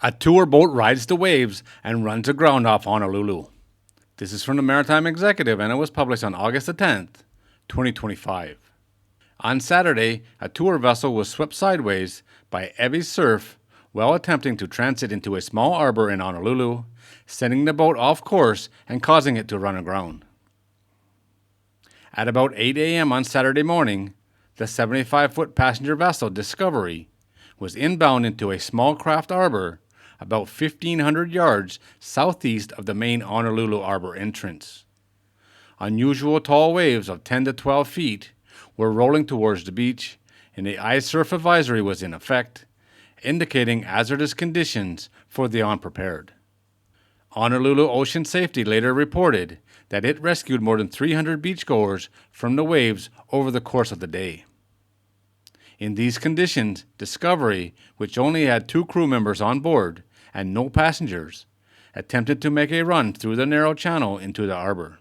A tour boat rides the waves and runs aground off Honolulu. This is from the Maritime Executive and it was published on August the 10th, 2025. On Saturday, a tour vessel was swept sideways by heavy surf while attempting to transit into a small harbor in Honolulu, sending the boat off course and causing it to run aground. At about 8 a.m. on Saturday morning, the 75-foot passenger vessel Discovery was inbound into a small craft harbor about 1,500 yards southeast of the main Honolulu harbor entrance. Unusual tall waves of 10 to 12 feet were rolling towards the beach, and the ice surf advisory was in effect, indicating hazardous conditions for the unprepared. Honolulu Ocean Safety later reported that it rescued more than 300 beachgoers from the waves over the course of the day. In these conditions, Discovery, which only had 2 crew members on board and no passengers, attempted to make a run through the narrow channel into the harbor.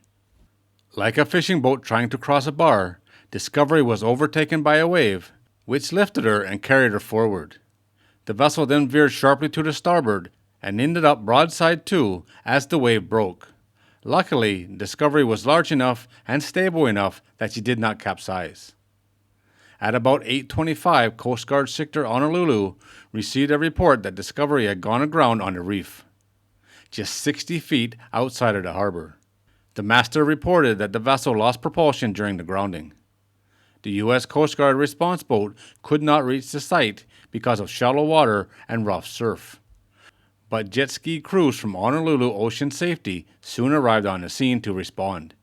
Like a fishing boat trying to cross a bar, Discovery was overtaken by a wave, which lifted her and carried her forward. The vessel then veered sharply to the starboard and ended up broadside to as the wave broke. Luckily, Discovery was large enough and stable enough that she did not capsize. At about 8:25, Coast Guard sector Honolulu received a report that Discovery had gone aground on the reef, just 60 feet outside of the harbor. The master reported that the vessel lost propulsion during the grounding. The U.S. Coast Guard response boat could not reach the site because of shallow water and rough surf. But jet ski crews from Honolulu Ocean Safety soon arrived on the scene to respond.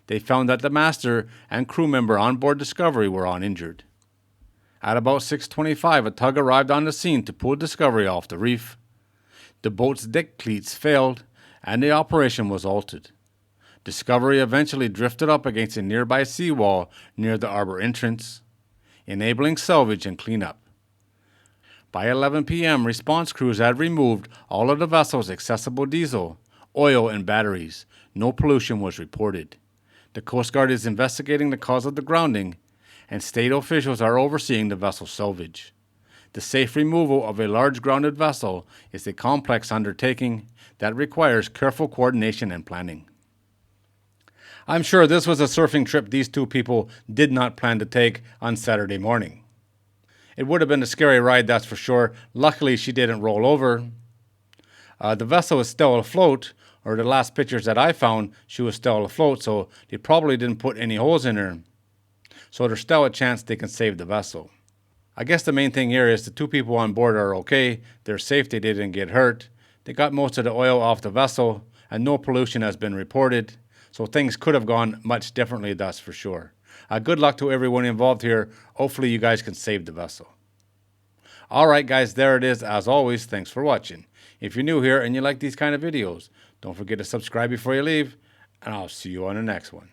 They found that the master and crew member on board Discovery were uninjured. At about 6:25, a tug arrived on the scene to pull Discovery off the reef. The boat's deck cleats failed, and the operation was halted. Discovery eventually drifted up against a nearby seawall near the harbor entrance, enabling salvage and cleanup. By 11 p.m., response crews had removed all of the vessel's accessible diesel, oil, and batteries. No pollution was reported. The Coast Guard is investigating the cause of the grounding, and state officials are overseeing the vessel's salvage. The safe removal of a large grounded vessel is a complex undertaking that requires careful coordination and planning. I'm sure this was a surfing trip these 2 people did not plan to take on Saturday morning. It would have been a scary ride, that's for sure. Luckily, she didn't roll over. The vessel is still afloat, or the last pictures that I found, she was still afloat, so they probably didn't put any holes in her. So there's still a chance they can save the vessel. I guess the main thing here is the 2 people on board are okay. They're safe, they didn't get hurt. They got most of the oil off the vessel, and no pollution has been reported. So things could have gone much differently, that's for sure. Good luck to everyone involved here. Hopefully you guys can save the vessel. Alright guys, there it is. As always, thanks for watching. If you're new here and you like these kind of videos, don't forget to subscribe before you leave, and I'll see you on the next one.